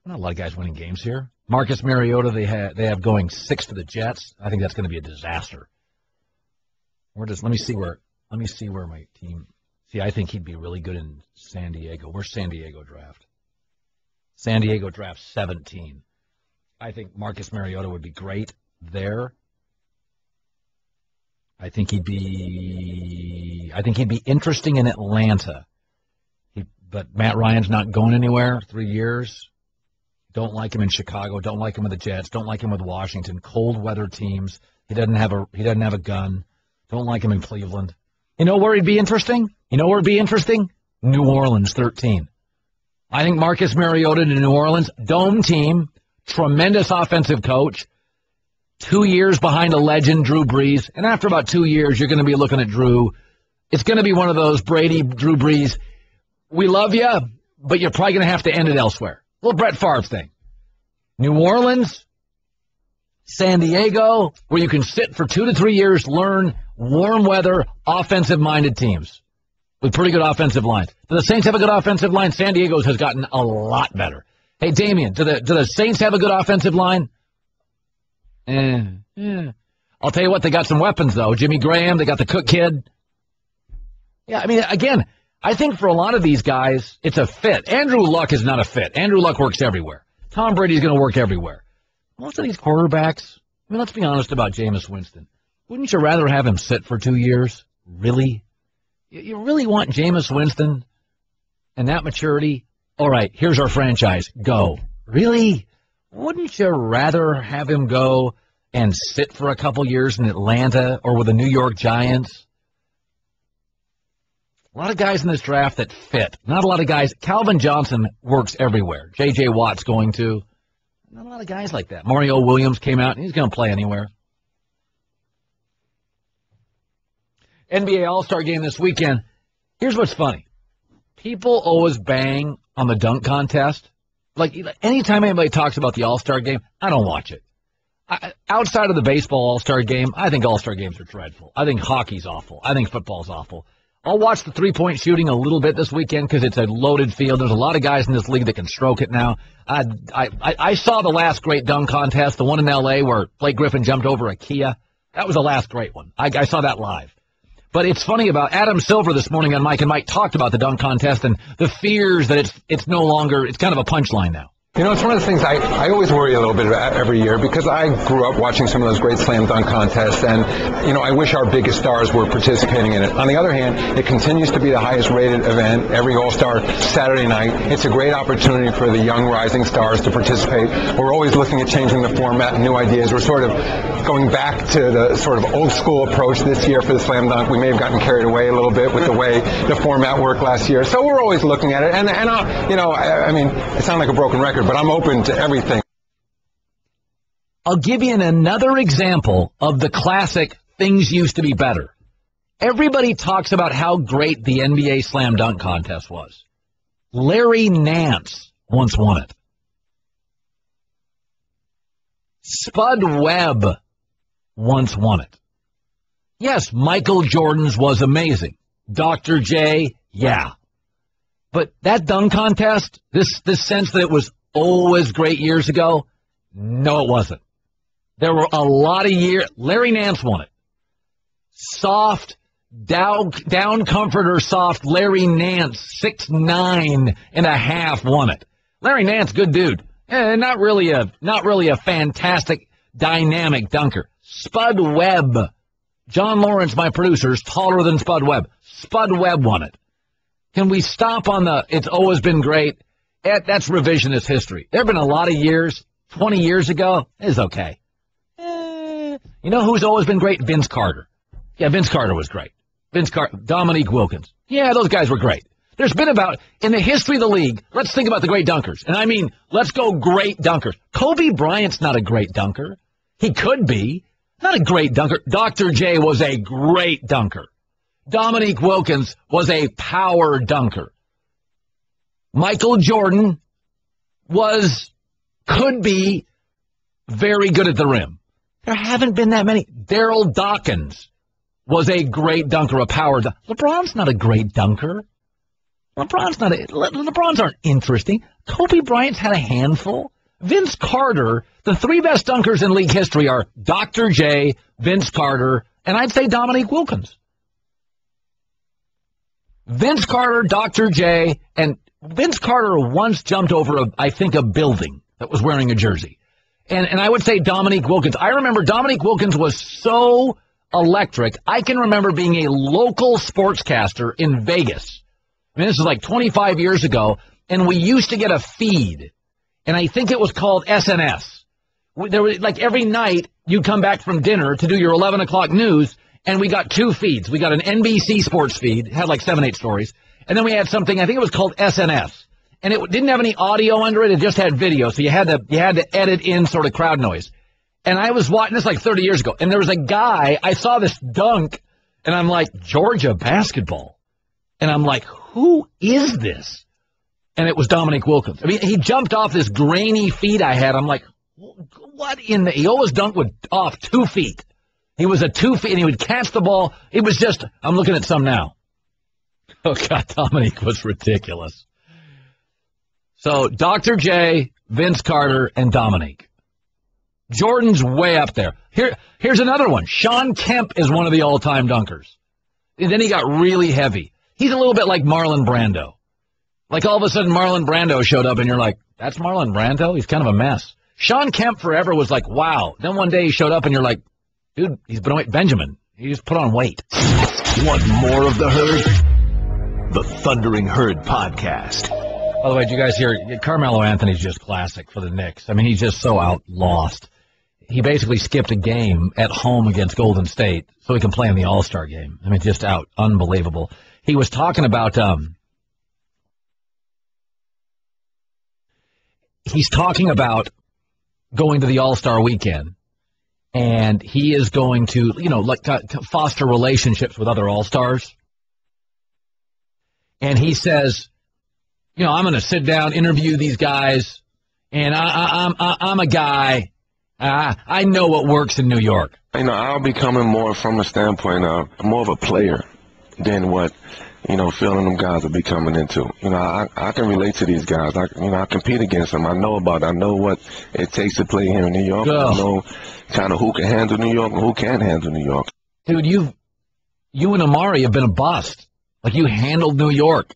a lot of guys winning games here. Marcus Mariota, they have going 6 to the Jets. I think that's going to be a disaster. Let me see where my team. See, I think he'd be really good in San Diego. Where's San Diego draft? San Diego draft 17. I think Marcus Mariota would be great there. I think he'd be interesting in Atlanta. But Matt Ryan's not going anywhere. 3 years. Don't like him in Chicago. Don't like him with the Jets. Don't like him with Washington. Cold weather teams. He doesn't have a gun. Don't like him in Cleveland. You know where he'd be interesting? New Orleans, 13. I think Marcus Mariota to New Orleans, dome team, tremendous offensive coach, 2 years behind a legend, Drew Brees, and after about 2 years, you're going to be looking at Drew. It's going to be one of those Brady, Drew Brees, we love you, but you're probably going to have to end it elsewhere. Little Brett Favre thing. New Orleans, San Diego, where you can sit for 2 to 3 years, learn warm weather, offensive-minded teams with pretty good offensive lines. Do the Saints have a good offensive line? San Diego's has gotten a lot better. Hey, Damien, do the Saints have a good offensive line? I'll tell you what, they got some weapons, though. Jimmy Graham, they got the Cook kid. Yeah, I mean, again, I think for a lot of these guys, it's a fit. Andrew Luck is not a fit. Andrew Luck works everywhere. Tom Brady's going to work everywhere. Most of these quarterbacks, I mean, let's be honest about Jameis Winston. Wouldn't you rather have him sit for 2 years? Really? You really want Jameis Winston and that maturity? All right, here's our franchise. Go. Really? Wouldn't you rather have him go and sit for a couple years in Atlanta or with the New York Giants? A lot of guys in this draft that fit. Not a lot of guys. Calvin Johnson works everywhere. J.J. Watt's going to. Not a lot of guys like that. Mario Williams came out, and he's going to play anywhere. NBA All-Star Game this weekend. Here's what's funny. People always bang on the dunk contest. Like, anytime anybody talks about the All-Star Game, I don't watch it. Outside of the baseball All-Star Game, I think All-Star Games are dreadful. I think hockey's awful. I think football's awful. I'll watch the three-point shooting a little bit this weekend because it's a loaded field. There's a lot of guys in this league that can stroke it now. I saw the last great dunk contest, the one in L.A. where Blake Griffin jumped over a Kia. That was the last great one. I saw that live. But it's funny about Adam Silver this morning on Mike and Mike talked about the dunk contest and the fears that it's no longer, it's kind of a punchline now. You know, it's one of the things I always worry a little bit about every year because I grew up watching some of those great slam dunk contests, and, you know, I wish our biggest stars were participating in it. On the other hand, it continues to be the highest rated event every All-Star Saturday night. It's a great opportunity for the young rising stars to participate. We're always looking at changing the format and new ideas. We're sort of going back to the sort of old school approach this year for the slam dunk. We may have gotten carried away a little bit with the way the format worked last year. So we're always looking at it. And you know, I mean, it sounds like a broken record, but I'm open to everything. I'll give you another example of the classic things used to be better. Everybody talks about how great the NBA slam dunk contest was. Larry Nance once won it. Spud Webb once won it. Yes, Michael Jordan's was amazing. Dr. J, yeah. But that dunk contest, this sense that it was always great years ago, no, it wasn't. There were a lot of years. Larry Nance won it. Soft, down comforter soft Larry Nance, 6'9.5" won it. Larry Nance, good dude. Not really a fantastic, dynamic dunker. Spud Webb. John Lawrence, my producer, is taller than Spud Webb. Spud Webb won it. Can we stop on the it's always been great? That's revisionist history. There have been a lot of years, 20 years ago, it's okay. You know who's always been great? Vince Carter. Yeah, Vince Carter was great. Dominique Wilkins. Yeah, those guys were great. There's been about, in the history of the league, let's think about the great dunkers. And I mean, let's go great dunkers. Kobe Bryant's not a great dunker. He could be. Not a great dunker. Dr. J was a great dunker. Dominique Wilkins was a power dunker. Michael Jordan could be very good at the rim. There haven't been that many. Daryl Dawkins was a great dunker, a power dunker. LeBron's not a great dunker. LeBron's aren't interesting. Kobe Bryant's had a handful. Vince Carter, the three best dunkers in league history are Dr. J, Vince Carter, and I'd say Dominique Wilkins. Vince Carter, Dr. J, and Vince Carter once jumped over, a building that was wearing a jersey. And I would say Dominique Wilkins. I remember Dominique Wilkins was so electric. I can remember being a local sportscaster in Vegas. I mean, this is like 25 years ago, and we used to get a feed, and I think it was called SNS. There was, like, every night you'd come back from dinner to do your 11 o'clock news, and we got two feeds. We got an NBC sports feed, it had like 7-8 stories, and then we had something, I think it was called SNS. And it didn't have any audio under it, it just had video, so you had to edit in sort of crowd noise. And I was watching this like 30 years ago, and there was a guy, I saw this dunk, and I'm like, Georgia basketball. And I'm like, who is this? And it was Dominique Wilkins. I mean, he jumped off this grainy feed I had. I'm like, What in the... He always dunked off 2 feet. He was a 2 feet, and he would catch the ball. It was just... I'm looking at some now. Oh, God, Dominique was ridiculous. So, Dr. J, Vince Carter, and Dominique. Jordan's way up there. Here's another one. Sean Kemp is one of the all-time dunkers. And then he got really heavy. He's a little bit like Marlon Brando. Like all of a sudden Marlon Brando showed up and you're like, that's Marlon Brando? He's kind of a mess. Sean Kemp forever was like, wow. Then one day he showed up and you're like, dude, he's been away. Benjamin, he just put on weight. Want more of the herd? The Thundering Herd Podcast. By the way, did you guys hear, Carmelo Anthony's just classic for the Knicks. I mean, he's just so lost. He basically skipped a game at home against Golden State so he can play in the All-Star game. I mean, just unbelievable. He was talking about, he's talking about going to the All-Star weekend, and he is going to, foster relationships with other All-Stars. And he says, I'm going to sit down, interview these guys, and I'm a guy. I know what works in New York. I'll be coming more from a standpoint of more of a player than what, feeling them guys will be coming into. I can relate to these guys. I compete against them. I know what it takes to play here in New York. I know kind of who can handle New York and who can't handle New York. Dude, you and Amari have been a bust. Like, you handled New York.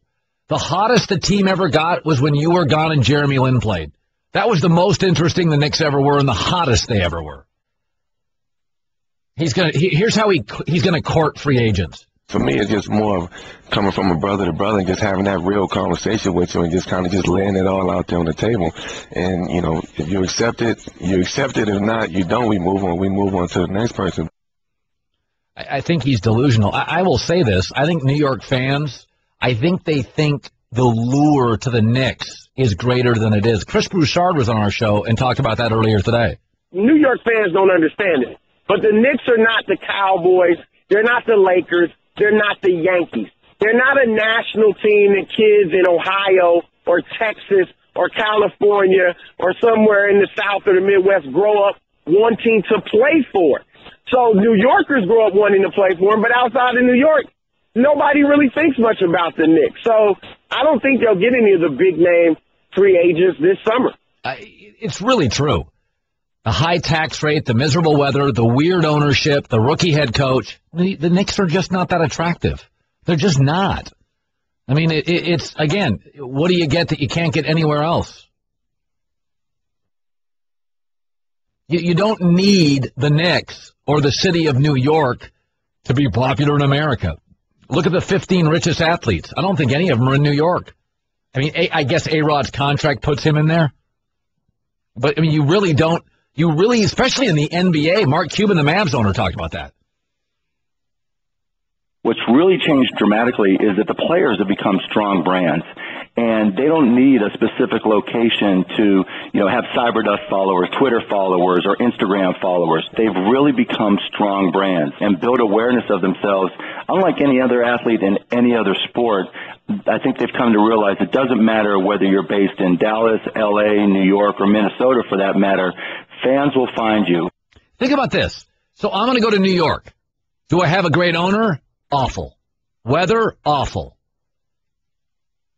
The hottest the team ever got was when you were gone and Jeremy Lin played. That was the most interesting the Knicks ever were and the hottest they ever were. Here's how he's gonna court free agents. For me, it's just more of coming from a brother to brother and just having that real conversation with you and just kind of just laying it all out there on the table. And, if you accept it, you accept it. If not, you don't. We move on. We move on to the next person. I think he's delusional. I will say this. I think New York fans, I think they think the lure to the Knicks is greater than it is. Chris Broussard was on our show and talked about that earlier today. New York fans don't understand it. But the Knicks are not the Cowboys. They're not the Lakers. They're not the Yankees. They're not a national team that kids in Ohio or Texas or California or somewhere in the South or the Midwest grow up wanting to play for. So New Yorkers grow up wanting to play for them, but outside of New York, nobody really thinks much about the Knicks. So I don't think they'll get any of the big-name free agents this summer. It's really true. The high tax rate, the miserable weather, the weird ownership, the rookie head coach, the Knicks are just not that attractive. They're just not. I mean, it's, again, what do you get that you can't get anywhere else? You don't need the Knicks or the city of New York to be popular in America. Look at the 15 richest athletes. I don't think any of them are in New York. I mean, I guess A-Rod's contract puts him in there. But, I mean, you really, especially in the NBA, Mark Cuban, the Mavs owner, talked about that. What's really changed dramatically is that the players have become strong brands, and they don't need a specific location to, have Cyberdust followers, Twitter followers, or Instagram followers. They've really become strong brands and build awareness of themselves. Unlike any other athlete in any other sport, I think they've come to realize it doesn't matter whether you're based in Dallas, L.A., New York, or Minnesota for that matter. Fans will find you. Think about this. So I'm going to go to New York. Do I have a great owner? Awful. Weather? Awful.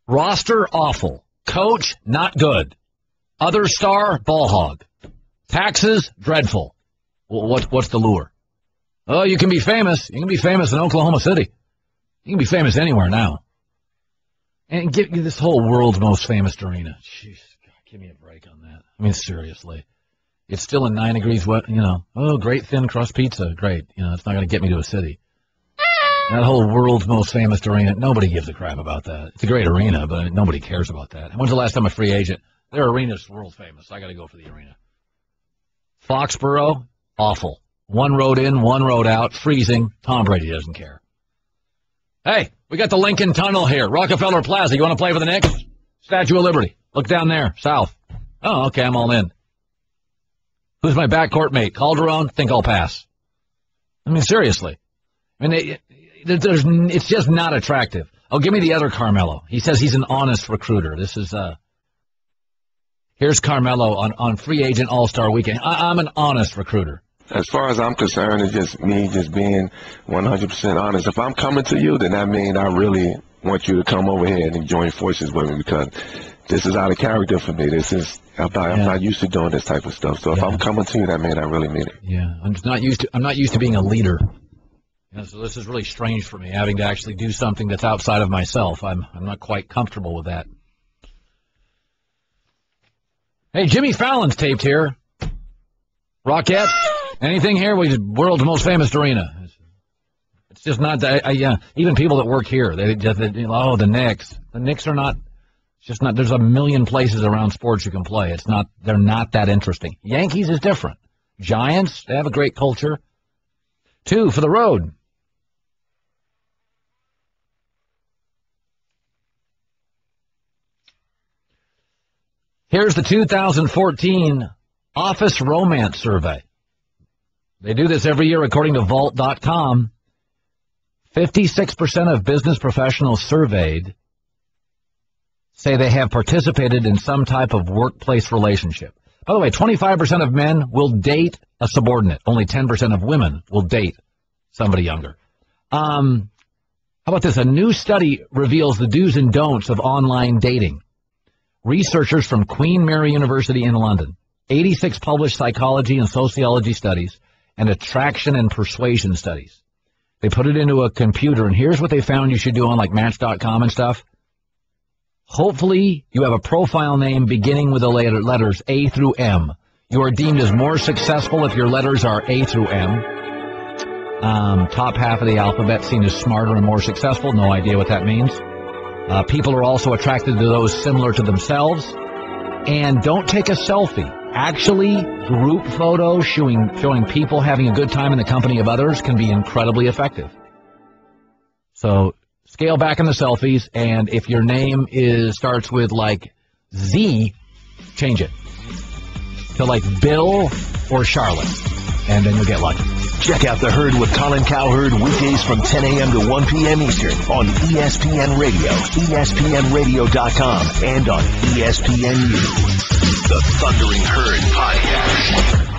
Roster? Awful. Coach? Not good. Other star? Ball hog. Taxes? Dreadful. Well, what's the lure? Oh, you can be famous. You can be famous in Oklahoma City. You can be famous anywhere now. And give this whole world's most famous arena. Jeez, God, give me a break on that. I mean, seriously. It's still in 9 degrees wet, Oh, great thin crust pizza. Great. It's not going to get me to a city. That whole world's most famous arena, nobody gives a crap about that. It's a great arena, but nobody cares about that. When's the last time a free agent? Their arena's world famous. I got to go for the arena. Foxborough, awful. One road in, one road out, freezing. Tom Brady doesn't care. Hey, we got the Lincoln Tunnel here. Rockefeller Plaza. You want to play for the Knicks? Statue of Liberty. Look down there, south. Oh, okay, I'm all in. Who's my backcourt mate? Calderon? Think I'll pass. I mean, seriously. I mean, it's just not attractive. Oh, give me the other Carmelo. He says he's an honest recruiter. This is, Here's Carmelo on free agent all-star weekend. I'm an honest recruiter. As far as I'm concerned, it's just me just being 100% honest. If I'm coming to you, then that means I really want you to come over here and join forces with me, because this is out of character for me. I'm not used to doing this type of stuff. So if I'm coming to you, that means I really mean it. Yeah, I'm not used to being a leader. So this is really strange for me, having to actually do something that's outside of myself. I'm not quite comfortable with that. Hey, Jimmy Fallon's taped here. Rockette, anything here? World's most famous arena. It's just not that. Even people that work here, the Knicks. The Knicks are not. It's just not. There's a million places around sports you can play. It's not. They're not that interesting. Yankees is different. Giants, they have a great culture. 2 for the road. Here's the 2014 Office Romance Survey. They do this every year according to Vault.com. 56% of business professionals surveyed say they have participated in some type of workplace relationship. By the way, 25% of men will date a subordinate. Only 10% of women will date somebody younger. How about this? A new study reveals the do's and don'ts of online dating. Researchers from Queen Mary University in London, 86 published psychology and sociology studies, and attraction and persuasion studies. They put it into a computer, and here's what they found you should do on like Match.com and stuff. Hopefully, you have a profile name beginning with the letters A through M. You are deemed as more successful if your letters are A through M. Top half of the alphabet seen as smarter and more successful. No idea what that means. People are also attracted to those similar to themselves. And don't take a selfie. Actually, group photos showing people having a good time in the company of others can be incredibly effective. So scale back on the selfies, and if your name starts with like Z, change it to like Bill or Charlotte, and then you'll get lucky. Check out The Herd with Colin Cowherd weekdays from 10 a.m. to 1 p.m. Eastern on ESPN Radio, ESPNRadio.com, and on ESPNU. The Thundering Herd Podcast.